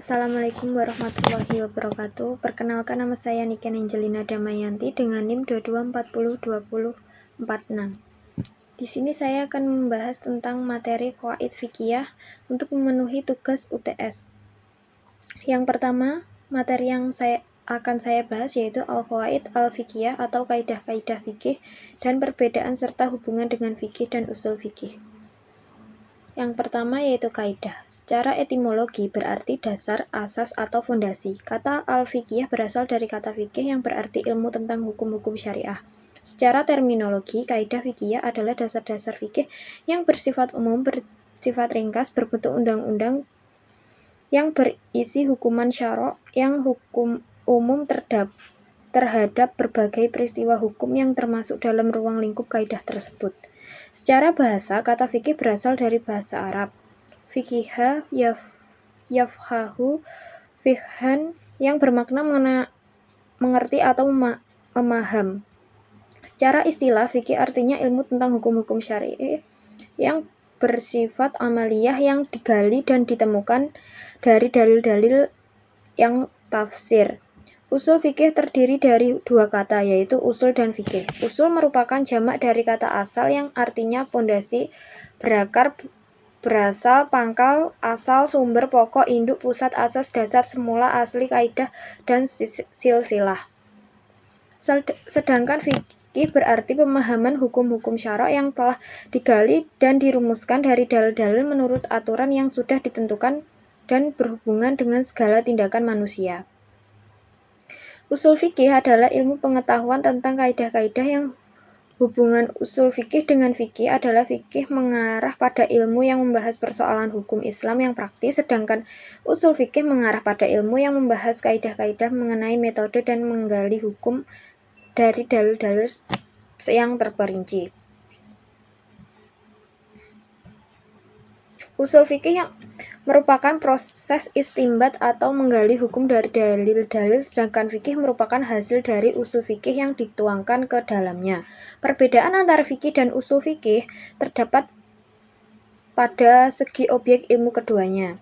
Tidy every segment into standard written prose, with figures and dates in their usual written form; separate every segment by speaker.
Speaker 1: Assalamualaikum warahmatullahi wabarakatuh. Perkenalkan, nama saya Niken Angelina Damayanti dengan NIM 22402046. Di sini saya akan membahas tentang materi qawaid fikih untuk memenuhi tugas UTS. Yang pertama, materi yang akan saya bahas yaitu al-qawaid al-fikih atau kaidah-kaidah fikih dan perbedaan serta hubungan dengan fikih dan usul fikih. Yang pertama yaitu kaidah. Secara etimologi berarti dasar, asas, atau fondasi. Kata al-fikih berasal dari kata fikih yang berarti ilmu tentang hukum-hukum syariah. Secara terminologi, kaidah fikih adalah dasar-dasar fikih yang bersifat umum, bersifat ringkas, berbentuk undang-undang yang berisi hukuman syara' yang hukum umum terhadap berbagai peristiwa hukum yang termasuk dalam ruang lingkup kaidah tersebut. Secara bahasa, kata fikih berasal dari bahasa Arab. Fikiha yafhahu fikhan yang bermakna mengerti atau memaham. Secara istilah, fikih artinya ilmu tentang hukum-hukum syar'i yang bersifat amaliyah yang digali dan ditemukan dari dalil-dalil yang tafsir. Usul fikih terdiri dari dua kata, yaitu usul dan fikih. Usul merupakan jamak dari kata asal yang artinya pondasi, berakar, berasal, pangkal, asal, sumber, pokok, induk, pusat, asas, dasar, semula, asli, kaidah, dan silsilah. Sedangkan fikih berarti pemahaman hukum-hukum syara' yang telah digali dan dirumuskan dari dalil-dalil menurut aturan yang sudah ditentukan dan berhubungan dengan segala tindakan manusia. Usul fikih adalah ilmu pengetahuan tentang kaidah-kaidah yang hubungan usul fikih dengan fikih adalah fikih mengarah pada ilmu yang membahas persoalan hukum Islam yang praktis, sedangkan usul fikih mengarah pada ilmu yang membahas kaidah-kaidah mengenai metode dan menggali hukum dari dalil-dalil yang terperinci. Usul fikih yang merupakan proses istinbat atau menggali hukum dari dalil-dalil, sedangkan fikih merupakan hasil dari usul fikih yang dituangkan ke dalamnya. Perbedaan antara fikih dan usul fikih terdapat pada segi objek ilmu keduanya.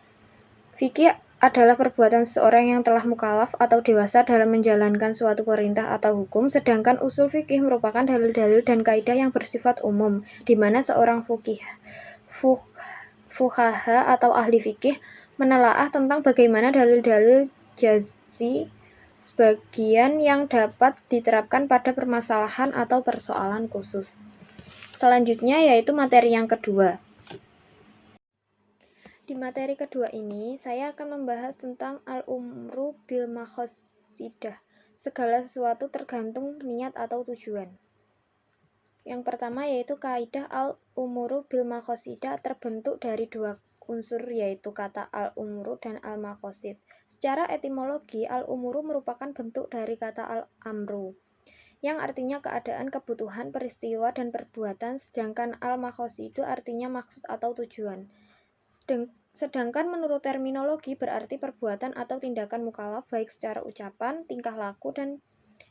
Speaker 1: Fikih adalah perbuatan seseorang yang telah mukallaf atau dewasa dalam menjalankan suatu perintah atau hukum, sedangkan usul fikih merupakan dalil-dalil dan kaidah yang bersifat umum, di mana seorang fuqaha atau ahli fikih menelaah tentang bagaimana dalil-dalil jaz'i sebagian yang dapat diterapkan pada permasalahan atau persoalan khusus. Selanjutnya yaitu materi yang kedua. Di materi kedua ini, saya akan membahas tentang al-umru bil maqasidah. Segala sesuatu tergantung niat atau tujuan. Yang pertama yaitu kaidah al-umuru bil maqasidah terbentuk dari dua unsur, yaitu kata al-umru dan al-maqasid. Secara etimologi, al-umuru merupakan bentuk dari kata al-amru, yang artinya keadaan, kebutuhan, peristiwa, dan perbuatan, sedangkan al-maqasid itu artinya maksud atau tujuan. Sedangkan menurut terminologi berarti perbuatan atau tindakan mukallaf baik secara ucapan, tingkah laku, dan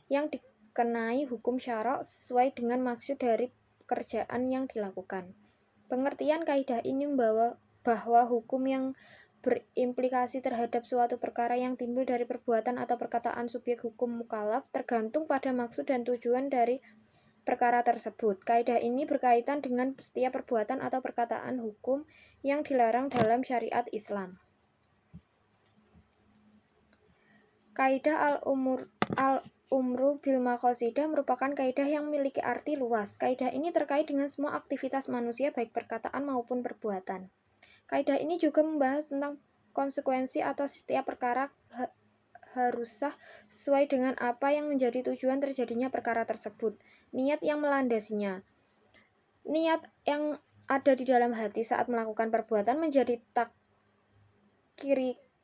Speaker 1: yang dikenai hukum syara' sesuai dengan maksud dari pekerjaan yang dilakukan. Pengertian kaidah ini membawa bahwa hukum yang berimplikasi terhadap suatu perkara yang timbul dari perbuatan atau perkataan subjek hukum mukallaf tergantung pada maksud dan tujuan dari perkara tersebut. Kaidah ini berkaitan dengan setiap perbuatan atau perkataan hukum yang dilarang dalam syariat Islam. Kaidah al-umru bil maqasidah merupakan kaidah yang memiliki arti luas. Kaidah ini terkait dengan semua aktivitas manusia baik perkataan maupun perbuatan. Kaidah ini juga membahas tentang konsekuensi atas setiap perkara harusah sesuai dengan apa yang menjadi tujuan terjadinya perkara tersebut. Niat yang melandasinya. Niat yang ada di dalam hati saat melakukan perbuatan menjadi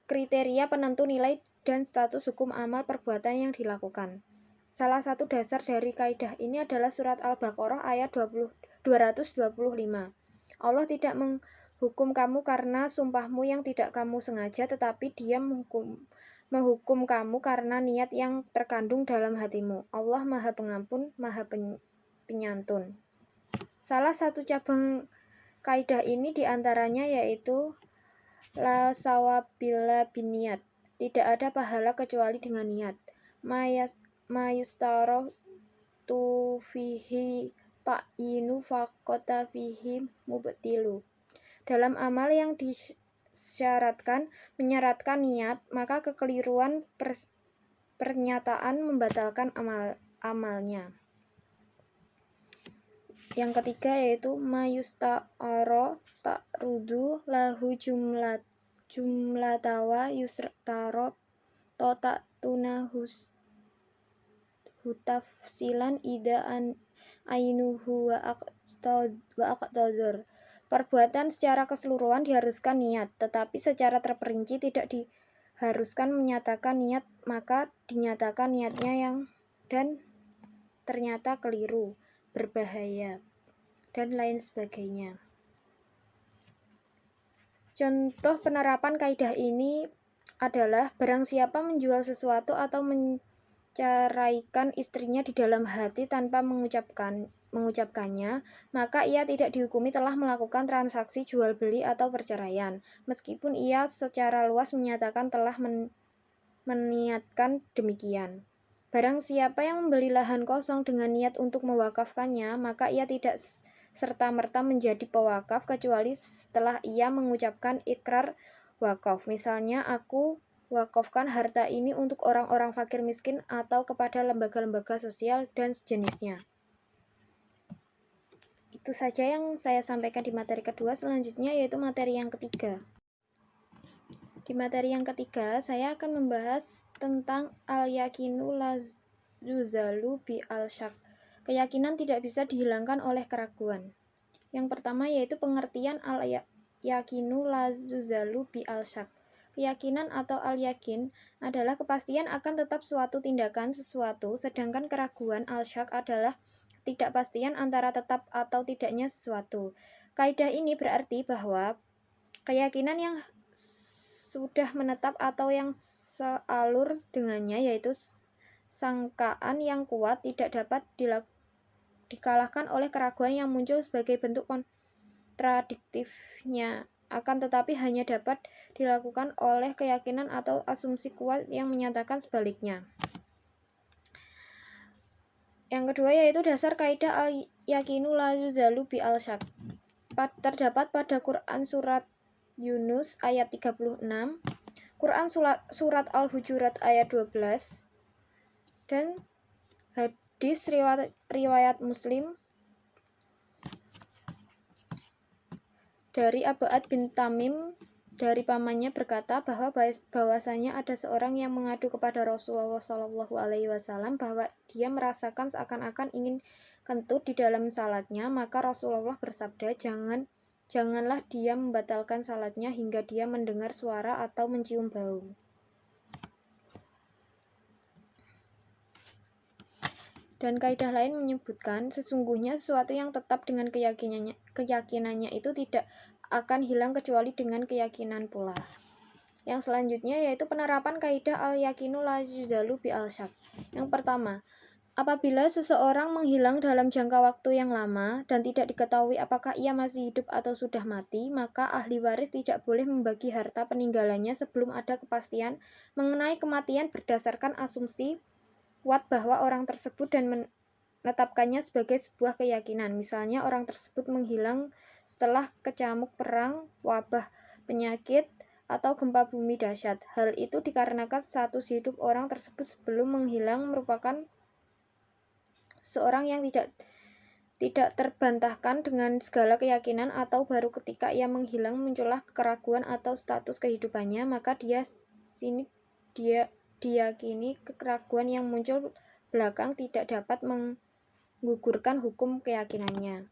Speaker 1: kriteria penentu nilai dan status hukum amal perbuatan yang dilakukan. Salah satu dasar dari kaidah ini adalah surat Al-Baqarah ayat 225. Allah tidak menghukum kamu karena sumpahmu yang tidak kamu sengaja, tetapi Dia menghukum kamu karena niat yang terkandung dalam hatimu. Allah Maha Pengampun, Maha Penyantun. Salah satu cabang kaidah ini diantaranya yaitu La sawabilla biniat. Tidak ada pahala kecuali dengan niat. Mayustaro tu fihi ta'inu faqota fihi mubtilu. Dalam amal yang disyaratkan menyaratkan niat, maka kekeliruan pernyataan membatalkan amalnya. Yang ketiga yaitu mayusta'aro ta'rudu lahu jumlatawa yusrtaro tota tunahus hutafsilan ida ainuhu wa aqtadur. Perbuatan secara keseluruhan diharuskan niat, tetapi secara terperinci tidak diharuskan menyatakan niat, maka dinyatakan niatnya yang dan ternyata keliru, berbahaya, dan lain sebagainya. Contoh penerapan kaidah ini adalah barang siapa menjual sesuatu atau menceraikan istrinya di dalam hati tanpa mengucapkannya, maka ia tidak dihukumi telah melakukan transaksi jual beli atau perceraian, meskipun ia secara luas menyatakan telah meniatkan demikian. Barang siapa yang membeli lahan kosong dengan niat untuk mewakafkannya, maka ia tidak serta-merta menjadi pewakaf kecuali setelah ia mengucapkan ikrar wakaf. Misalnya, aku wakafkan harta ini untuk orang-orang fakir miskin atau kepada lembaga-lembaga sosial dan sejenisnya. Itu saja yang saya sampaikan di materi kedua. Selanjutnya yaitu materi yang ketiga. Di materi yang ketiga, saya akan membahas tentang al-yakinu la yuzalu bi al-syak. Keyakinan tidak bisa dihilangkan oleh keraguan. Yang pertama yaitu pengertian al-yakinu la yuzalu bi al-syak. Keyakinan atau al-yakin adalah kepastian akan tetap suatu tindakan sesuatu, sedangkan keraguan al-syak adalah ketidakpastian antara tetap atau tidaknya sesuatu. Kaidah ini berarti bahwa keyakinan yang sudah menetap atau yang sealur dengannya, yaitu sangkaan yang kuat, tidak dapat dikalahkan oleh keraguan yang muncul sebagai bentuk kontradiktifnya, akan tetapi hanya dapat dilakukan oleh keyakinan atau asumsi kuat yang menyatakan sebaliknya. Yang kedua yaitu dasar kaidah al-yakinu la yuzalu bi al-syak. Terdapat pada Quran surat Yunus ayat 36, Quran surat Al-Hujurat ayat 12, dan hadis riwayat Muslim dari Abbad bin Tamim dari pamannya berkata bahwasanya ada seorang yang mengadu kepada Rasulullah SAW bahwa dia merasakan seakan-akan ingin kentut di dalam salatnya, maka Rasulullah bersabda, janganlah dia membatalkan salatnya hingga dia mendengar suara atau mencium bau. Dan kaidah lain menyebutkan sesungguhnya sesuatu yang tetap dengan keyakinannya itu tidak akan hilang kecuali dengan keyakinan pula. Yang selanjutnya yaitu penerapan kaidah al-yakinu la yuzalu bi al-syak. Yang pertama, apabila seseorang menghilang dalam jangka waktu yang lama dan tidak diketahui apakah ia masih hidup atau sudah mati, maka ahli waris tidak boleh membagi harta peninggalannya sebelum ada kepastian mengenai kematian berdasarkan asumsi kuat bahwa orang tersebut dan menetapkannya sebagai sebuah keyakinan. Misalnya orang tersebut menghilang setelah kecamuk perang, wabah, penyakit, atau gempa bumi dahsyat. Hal itu dikarenakan status hidup orang tersebut sebelum menghilang merupakan seorang yang tidak terbantahkan dengan segala keyakinan, atau baru ketika ia menghilang muncullah keraguan atau status kehidupannya, maka diyakini keraguan yang muncul belakang tidak dapat menggugurkan hukum keyakinannya.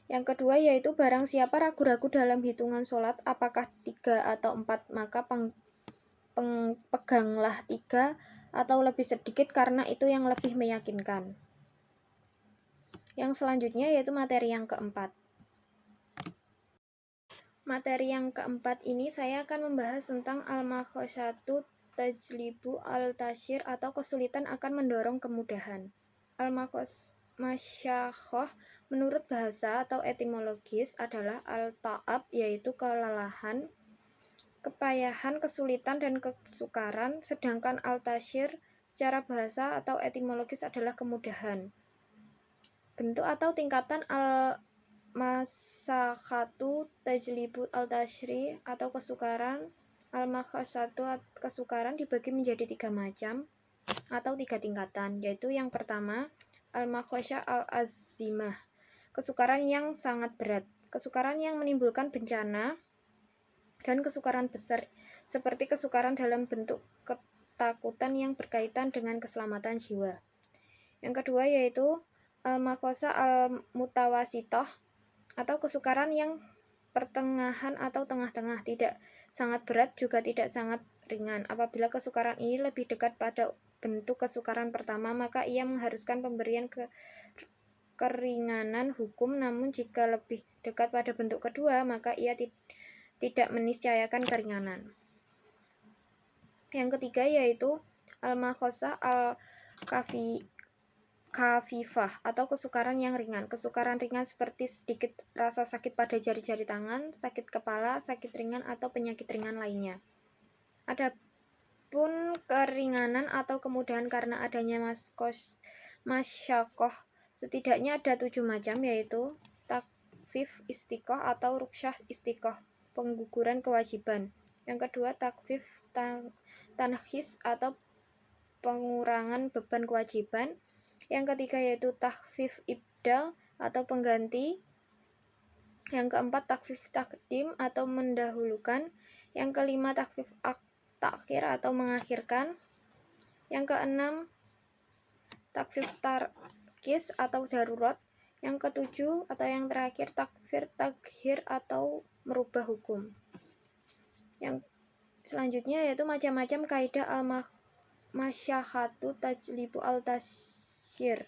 Speaker 1: Yang kedua yaitu barang siapa ragu-ragu dalam hitungan sholat apakah 3 atau 4, maka peganglah 3 atau lebih sedikit karena itu yang lebih meyakinkan. Yang selanjutnya yaitu materi yang keempat. Materi yang keempat ini saya akan membahas tentang al-makhasyatu tajlibu al-tasyir atau kesulitan akan mendorong kemudahan. masyakhoh menurut bahasa atau etimologis adalah al-ta'ab, yaitu kelelahan, kepayahan, kesulitan, dan kesukaran, sedangkan al-tasyir secara bahasa atau etimologis adalah kemudahan. Bentuk atau tingkatan al-masakhatu tajlibu al-tashri atau kesukaran, al-makhasatu kesukaran dibagi menjadi 3 macam atau 3 tingkatan, yaitu yang pertama al-makhasya al-azimah, kesukaran yang sangat berat, kesukaran yang menimbulkan bencana, dan kesukaran besar seperti kesukaran dalam bentuk ketakutan yang berkaitan dengan keselamatan jiwa. Yang kedua yaitu al-makhasa al-mutawasitoh atau kesukaran yang pertengahan atau tengah-tengah, tidak sangat berat juga tidak sangat ringan. Apabila kesukaran ini lebih dekat pada bentuk kesukaran pertama, maka ia mengharuskan pemberian keringanan hukum, namun jika lebih dekat pada bentuk kedua, maka ia tidak meniscayakan keringanan. Yang ketiga yaitu al-makhasa al-khafifah atau kesukaran yang ringan. Kesukaran ringan seperti sedikit rasa sakit pada jari-jari tangan, sakit kepala, sakit ringan, atau penyakit ringan lainnya. Adapun keringanan atau kemudahan karena adanya masyakoh setidaknya ada 7 macam, yaitu takfif istiqoh atau ruksyah istiqoh, pengguguran kewajiban. Yang kedua takfif tankhis atau pengurangan beban kewajiban. Yang ketiga yaitu takfif ibdal atau pengganti. Yang keempat takfif takdim atau mendahulukan. Yang kelima takfif takhir atau mengakhirkan. Yang keenam takfif tarkis atau darurat. Yang ketujuh atau yang terakhir takfir takhir atau merubah hukum. Yang selanjutnya yaitu macam-macam kaidah al-masyakhatu tajlibu al-tasyir.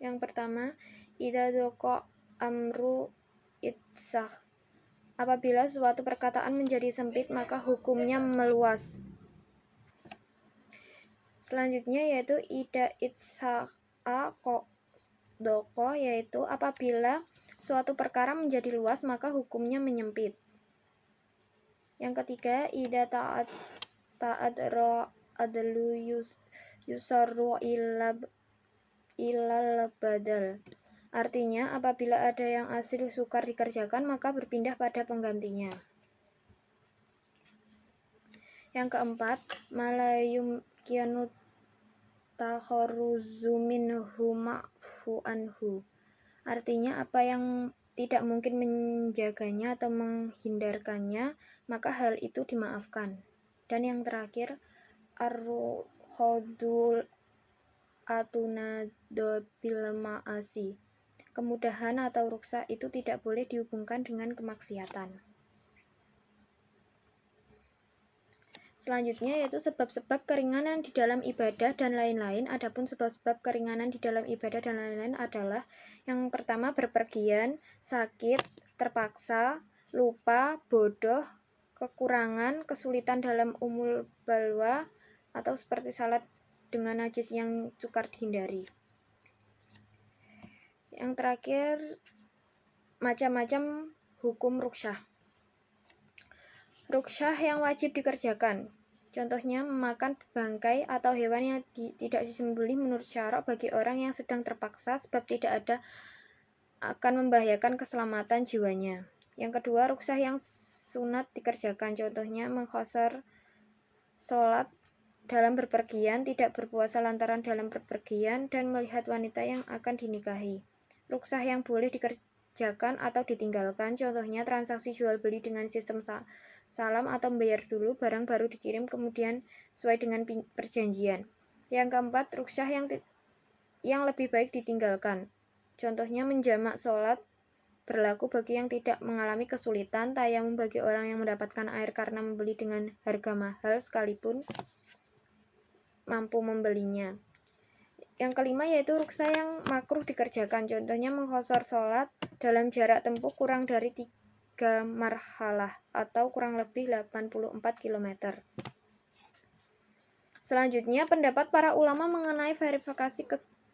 Speaker 1: Yang pertama, idza dhaqa amru itsah. Apabila suatu perkataan menjadi sempit, maka hukumnya meluas. Selanjutnya yaitu ida itsa'a doko, yaitu apabila suatu perkara menjadi luas, maka hukumnya menyempit. Yang ketiga, ida ta'adra adlu yusarru ilal badal. Artinya, apabila ada yang asli sukar dikerjakan, maka berpindah pada penggantinya. Yang keempat, malayum kianut takharuzu minhu ma'fu anhu. Artinya, apa yang tidak mungkin menjaganya atau menghindarkannya, maka hal itu dimaafkan. Dan yang terakhir, ar-khodul atunado bil ma'asi. Kemudahan atau rukhsah itu tidak boleh dihubungkan dengan kemaksiatan. Selanjutnya yaitu sebab-sebab keringanan di dalam ibadah dan lain-lain. Adapun sebab-sebab keringanan di dalam ibadah dan lain-lain adalah yang pertama bepergian, sakit, terpaksa, lupa, bodoh, kekurangan, kesulitan dalam umul balwa, atau seperti salat dengan najis yang sukar dihindari. Yang terakhir macam-macam hukum ruksyah. Ruksyah yang wajib dikerjakan. Contohnya memakan bangkai atau hewan yang tidak disembelih menurut syarak bagi orang yang sedang terpaksa sebab tidak ada akan membahayakan keselamatan jiwanya. Yang kedua, ruksyah yang sunat dikerjakan. Contohnya mengkhosar sholat dalam berpergian, tidak berpuasa lantaran dalam berpergian, dan melihat wanita yang akan dinikahi. Ruksyah yang boleh dikerjakan atau ditinggalkan. Contohnya transaksi jual beli dengan sistem salam atau membayar dulu, barang baru dikirim kemudian sesuai dengan perjanjian. Yang keempat, ruksyah yang lebih baik ditinggalkan. Contohnya menjamak sholat berlaku bagi yang tidak mengalami kesulitan, tayamum bagi orang yang mendapatkan air karena membeli dengan harga mahal sekalipun mampu membelinya. Yang kelima yaitu ruksyah yang makruh dikerjakan. Contohnya mengkhosar sholat dalam jarak tempuh kurang dari 3 marhalah atau kurang lebih 84 km. Selanjutnya pendapat para ulama mengenai verifikasi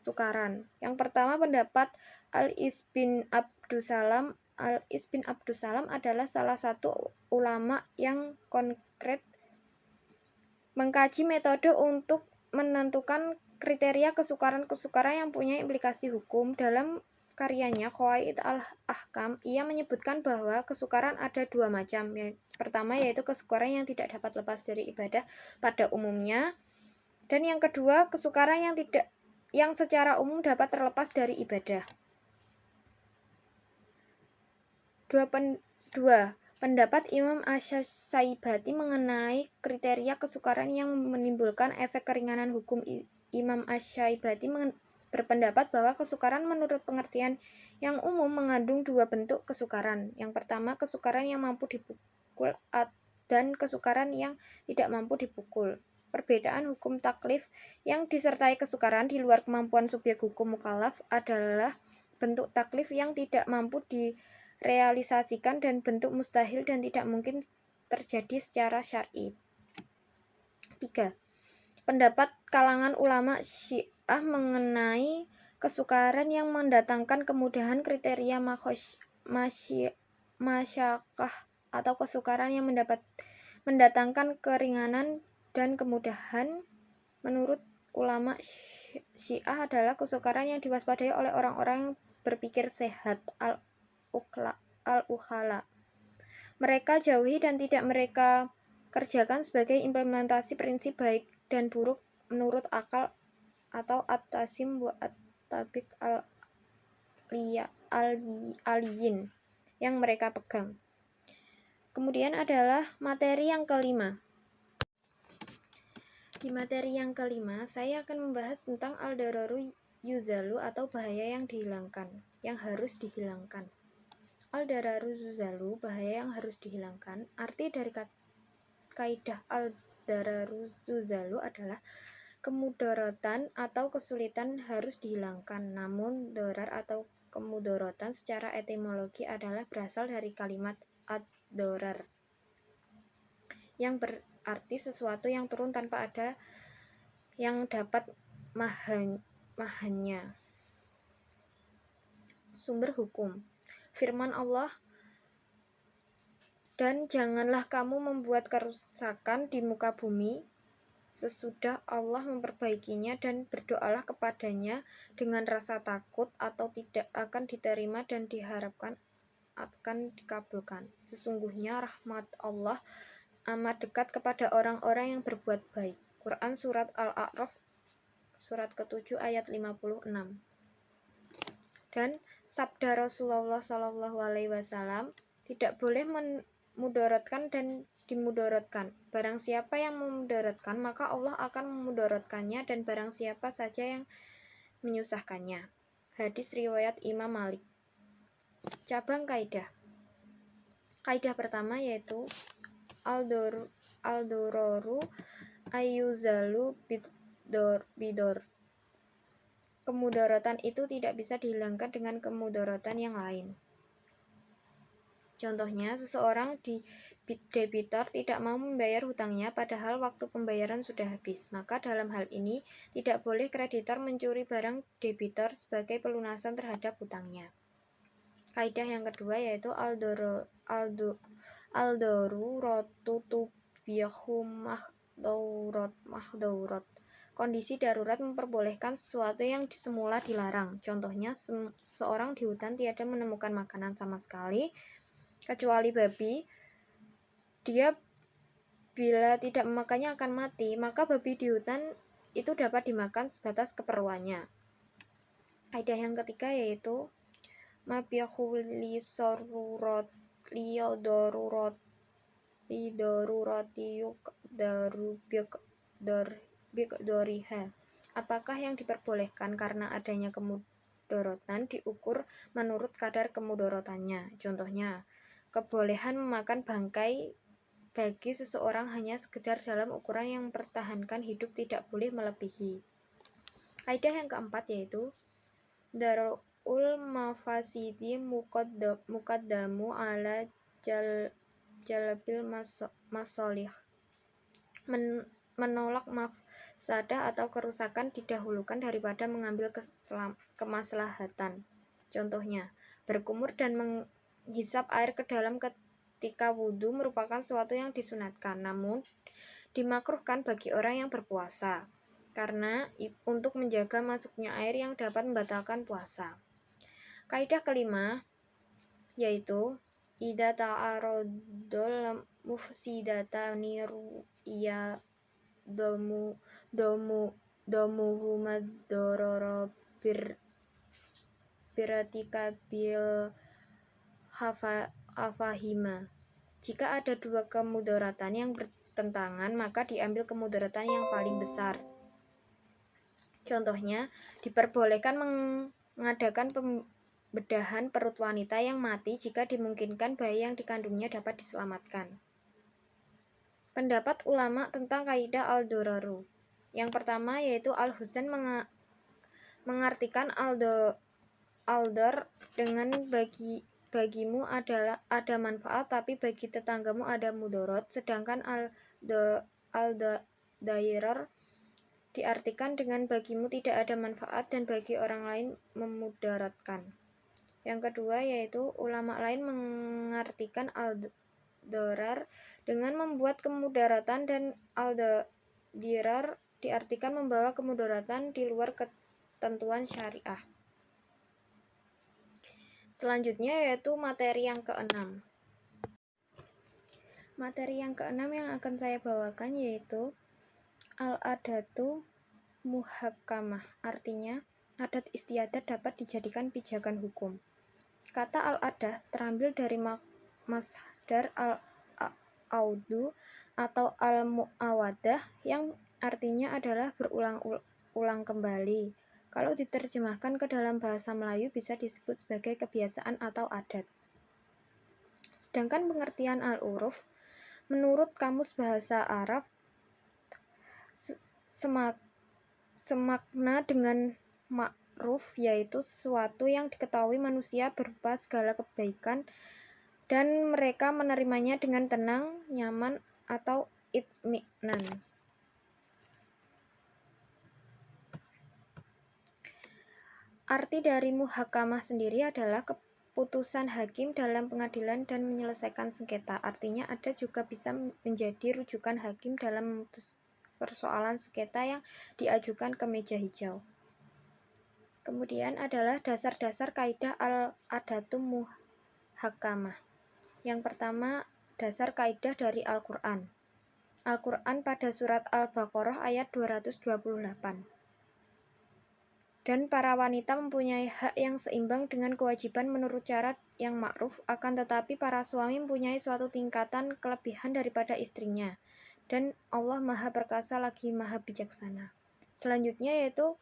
Speaker 1: kesukaran. Yang pertama, pendapat Al-Is bin Abdussalam. Al-Is bin Abdussalam adalah salah satu ulama yang konkret mengkaji metode untuk menentukan kriteria kesukaran-kesukaran yang punya implikasi hukum. Dalam karyanya Qawaid al-Ahkam, ia menyebutkan bahwa kesukaran ada dua macam. Pertama yaitu kesukaran yang tidak dapat lepas dari ibadah pada umumnya, dan yang kedua kesukaran yang secara umum dapat terlepas dari ibadah. Pendapat Imam Asy-Syaibati mengenai kriteria kesukaran yang menimbulkan efek keringanan hukum. Imam Asy-Syaibati berpendapat bahwa kesukaran menurut pengertian yang umum mengandung dua bentuk kesukaran. Yang pertama, kesukaran yang mampu dipukul, dan kesukaran yang tidak mampu dipukul. Perbedaan hukum taklif yang disertai kesukaran di luar kemampuan subjek hukum mukallaf adalah bentuk taklif yang tidak mampu direalisasikan dan bentuk mustahil dan tidak mungkin terjadi secara syar'i. 3. Pendapat kalangan ulama Syiah mengenai kesukaran yang mendatangkan kemudahan. Kriteria masyakah atau kesukaran yang mendatangkan keringanan dan kemudahan menurut ulama Syiah adalah kesukaran yang diwaspadai oleh orang-orang yang berpikir sehat, al-ukhala. Mereka jauhi dan tidak mereka kerjakan sebagai implementasi prinsip baik dan buruk menurut akal atau at-tasim wa at-tabiq al-aliyin yang mereka pegang. Kemudian adalah materi yang kelima. Di materi yang kelima, saya akan membahas tentang al-dararu yuzalu atau bahaya yang dihilangkan, yang harus dihilangkan. Al-dararu yuzalu, bahaya yang harus dihilangkan. Arti dari kaidah al-dararu yuzalu adalah kemudaratan atau kesulitan harus dihilangkan. Namun darar atau kemudaratan secara etimologi adalah berasal dari kalimat ad-darar yang berarti sesuatu yang turun tanpa ada yang dapat mahannya. Sumber hukum. Firman Allah, dan janganlah kamu membuat kerusakan di muka bumi sesudah Allah memperbaikinya, dan berdoalah kepadanya dengan rasa takut atau tidak akan diterima dan diharapkan akan dikabulkan. Sesungguhnya rahmat Allah amat dekat kepada orang-orang yang berbuat baik. Quran Surat Al-A'raf surat ke-7 ayat 56. Dan sabda Rasulullah SAW, tidak boleh memudaratkan dan dimudaratkan. Barang siapa yang memudaratkan, maka Allah akan memudaratkannya, dan barang siapa saja yang menyusahkannya. Hadis riwayat Imam Malik. Cabang kaidah. Kaidah pertama yaitu al-dororu ayuzalu bidor. Kemudaratan itu tidak bisa dihilangkan dengan kemudaratan yang lain. Contohnya, seseorang debitor tidak mau membayar hutangnya padahal waktu pembayaran sudah habis. Maka dalam hal ini tidak boleh kreditor mencuri barang debitor sebagai pelunasan terhadap hutangnya. Kaidah yang kedua yaitu al-daruratu tubihu mahdaurat. Kondisi darurat memperbolehkan sesuatu yang semula dilarang. Contohnya, seseorang di hutan tiada menemukan makanan sama sekali, kecuali babi. Dia bila tidak memakannya akan mati, maka babi di hutan itu dapat dimakan sebatas keperluannya. Kaidah yang ketiga yaitu mabiyahu li sarurat li darurati yuqdaru biqdariha. Apakah yang diperbolehkan karena adanya kemudaratan diukur menurut kadar kemudaratannya. Contohnya, kebolehan memakan bangkai bagi seseorang hanya sekedar dalam ukuran yang mempertahankan hidup tidak boleh melebihi. Kaidah yang keempat yaitu darul mafasidi muqaddamu ala jalbil masolih. Menolak mafsadah atau kerusakan didahulukan daripada mengambil kemaslahatan. Contohnya, berkumur dan menghisap air ke dalam ketika wudhu merupakan sesuatu yang disunatkan, namun dimakruhkan bagi orang yang berpuasa, karena untuk menjaga masuknya air yang dapat membatalkan puasa. Kaidah kelima yaitu idza ta'aradul mufsidatani ru'ya domuhuma dororo biratikabil hafahima. Jika ada dua kemudaratan yang bertentangan, maka diambil kemudaratan yang paling besar. Contohnya, diperbolehkan mengadakan pembedahan perut wanita yang mati jika dimungkinkan bayi yang dikandungnya dapat diselamatkan. Pendapat ulama tentang kaidah al-dororu. Yang pertama yaitu Al-Husain mengartikan al-dor dengan bagimu ada manfaat, tapi bagi tetanggamu ada mudorot, sedangkan al-dairar diartikan dengan bagimu tidak ada manfaat dan bagi orang lain memudaratkan. Yang kedua yaitu ulama lain mengartikan al-dorar dengan membuat kemudaratan, dan al-dirar diartikan membawa kemudaratan di luar ketentuan syariah. Selanjutnya yaitu materi yang keenam. Materi yang keenam yang akan saya bawakan yaitu al-adatu muhakkamah, artinya adat istiadat dapat dijadikan pijakan hukum. Kata al-adah terambil dari masdar al-audu atau al-mu'awadah yang artinya adalah berulang kembali. Kalau diterjemahkan ke dalam bahasa Melayu bisa disebut sebagai kebiasaan atau adat. Sedangkan pengertian al-uruf menurut Kamus Bahasa Arab semakna dengan ma'ruf, yaitu sesuatu yang diketahui manusia berupa segala kebaikan dan mereka menerimanya dengan tenang, nyaman, atau itminan. Arti dari muhakamah sendiri adalah keputusan hakim dalam pengadilan dan menyelesaikan sengketa. Artinya ada juga bisa menjadi rujukan hakim dalam memutus persoalan sengketa yang diajukan ke meja hijau. Kemudian adalah dasar-dasar kaidah al-adatu muhakamah. Yang pertama, dasar kaidah dari Al-Quran. Al-Quran pada surat Al-Baqarah ayat 228. Dan para wanita mempunyai hak yang seimbang dengan kewajiban menurut cara yang ma'ruf, akan tetapi para suami mempunyai suatu tingkatan kelebihan daripada istrinya. Dan Allah Maha Perkasa lagi Maha Bijaksana. Selanjutnya yaitu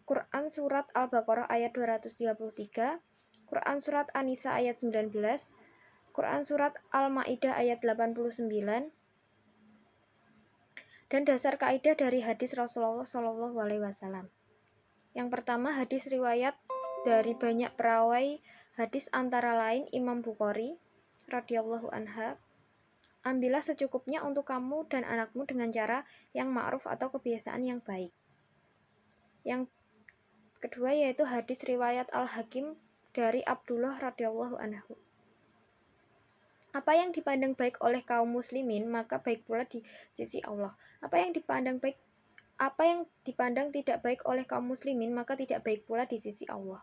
Speaker 1: Quran Surat Al-Baqarah ayat 233, Quran Surat An-Nisa ayat 19, Quran Surat Al-Ma'idah ayat 89, dan dasar kaidah dari hadis Rasulullah SAW. Yang pertama, hadis riwayat dari banyak perawai hadis antara lain Imam Bukhari radhiyallahu anha, ambillah secukupnya untuk kamu dan anakmu dengan cara yang ma'ruf atau kebiasaan yang baik. Yang kedua yaitu hadis riwayat Al-Hakim dari Abdullah radhiyallahu anhu. Apa yang dipandang baik oleh kaum muslimin, maka baik pula di sisi Allah. Apa yang dipandang tidak baik oleh kaum muslimin, maka tidak baik pula di sisi Allah.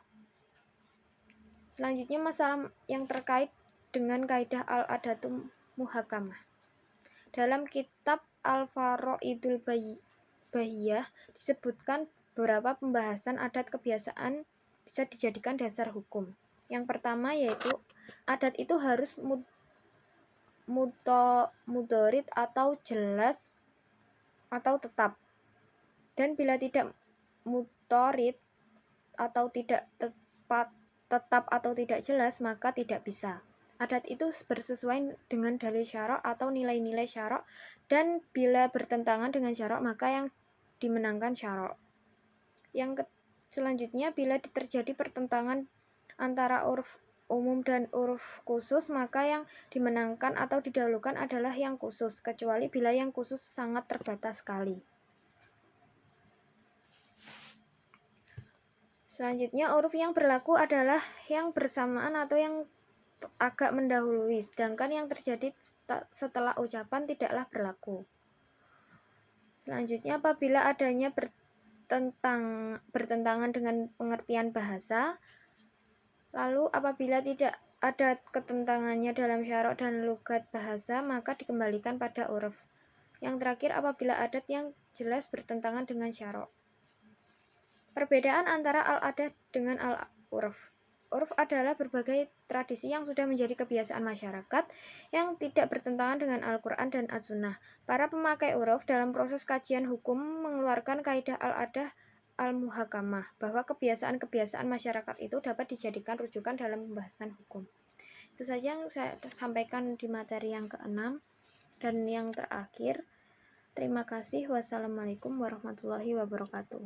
Speaker 1: Selanjutnya masalah yang terkait dengan kaidah al-adatu muhakamah. Dalam kitab Al-Faraidul Bahiyah disebutkan beberapa pembahasan adat kebiasaan bisa dijadikan dasar hukum. Yang pertama yaitu adat itu harus mudorid atau jelas atau tetap. Dan bila tidak mutorid atau tidak tetap atau tidak jelas, maka tidak bisa. Adat itu bersesuaian dengan dalil syarak atau nilai-nilai syarak, dan bila bertentangan dengan syarak, maka yang dimenangkan syarak. Yang selanjutnya, bila terjadi pertentangan antara uruf umum dan uruf khusus, maka yang dimenangkan atau didahulukan adalah yang khusus, kecuali bila yang khusus sangat terbatas sekali. Selanjutnya, huruf yang berlaku adalah yang bersamaan atau yang agak mendahului, sedangkan yang terjadi setelah ucapan tidaklah berlaku. Selanjutnya, apabila adanya bertentangan dengan pengertian bahasa, lalu apabila tidak ada ketentangannya dalam syarok dan lugat bahasa, maka dikembalikan pada uruf. Yang terakhir, apabila adat yang jelas bertentangan dengan syarok. Perbedaan antara al-adat dengan al-uruf. Uruf adalah berbagai tradisi yang sudah menjadi kebiasaan masyarakat yang tidak bertentangan dengan Al-Quran dan As-Sunnah. Para pemakai uruf dalam proses kajian hukum mengeluarkan kaidah al-adah al-muhakamah, bahwa kebiasaan-kebiasaan masyarakat itu dapat dijadikan rujukan dalam pembahasan hukum. Itu saja yang saya sampaikan di materi yang ke-6 dan yang terakhir. Terima kasih. Wassalamualaikum warahmatullahi wabarakatuh.